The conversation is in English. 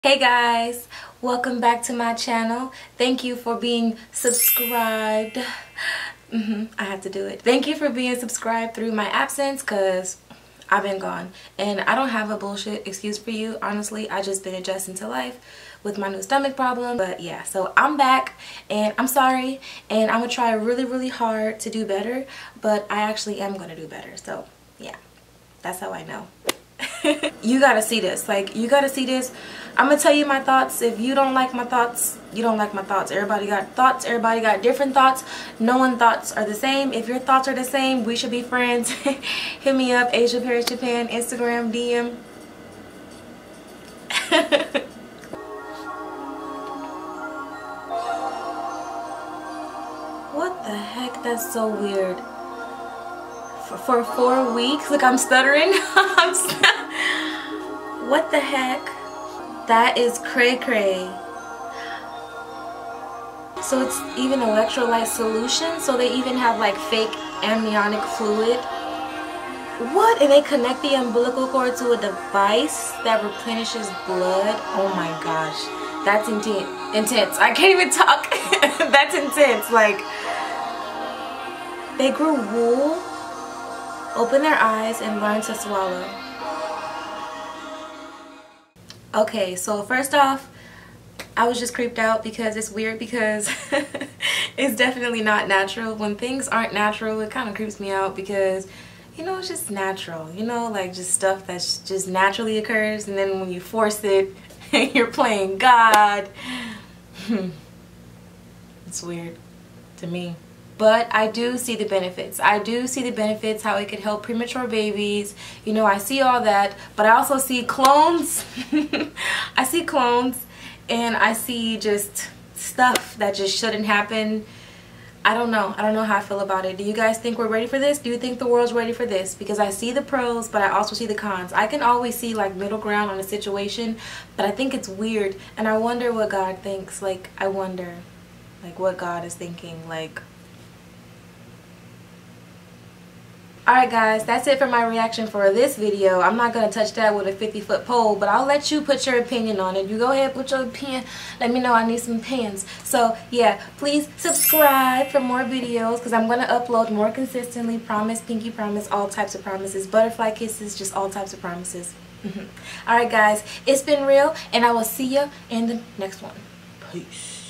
Hey guys, welcome back to my channel. Thank you for being subscribed. I have to do it. Thank you for being subscribed through my absence because I've been gone and I don't have a bullshit excuse for you. Honestly, I just been adjusting to life with my new stomach problem. But yeah, so I'm back and I'm sorry and I'm gonna try really hard to do better, but I actually am gonna do better. So yeah, that's how I know. You gotta see this. Like, you gotta see this. I'm gonna tell you my thoughts. If you don't like my thoughts, you don't like my thoughts. Everybody got thoughts. Everybody got different thoughts. No one thoughts are the same. If your thoughts are the same, we should be friends. Hit me up, Asia Paris Japan, Instagram, DM. What the heck? That's so weird. For 4 weeks? Look, I'm stuttering. What the heck? That is cray cray. So it's even electrolyte solution, so they even have like fake amniotic fluid. What? And they connect the umbilical cord to a device that replenishes blood. Oh my gosh, that's intense. I can't even talk. That's intense. Like, they grew wool, open their eyes, and learn to swallow. Okay, so first off, I was just creeped out because it's weird, because it's definitely not natural. When things aren't natural, it kind of creeps me out because, you know, it's just natural. You know, like just stuff that's just naturally occurs, and then when you force it, you're playing God. It's weird to me. But I do see the benefits. I do see the benefits, how it could help premature babies. You know, I see all that. But I also see clones. I see clones. And I see just stuff that just shouldn't happen. I don't know. I don't know how I feel about it. Do you guys think we're ready for this? Do you think the world's ready for this? Because I see the pros, but I also see the cons. I can always see like middle ground on a situation. But I think it's weird. And I wonder what God thinks. Like, I wonder like what God is thinking. Like, alright guys, that's it for my reaction for this video. I'm not going to touch that with a 50-foot pole, but I'll let you put your opinion on it. You go ahead, put your opinion. Let me know. I need some opinions. So yeah, please subscribe for more videos because I'm going to upload more consistently. Promise, pinky promise, all types of promises. Butterfly kisses, just all types of promises. Alright guys, it's been real and I will see you in the next one. Peace.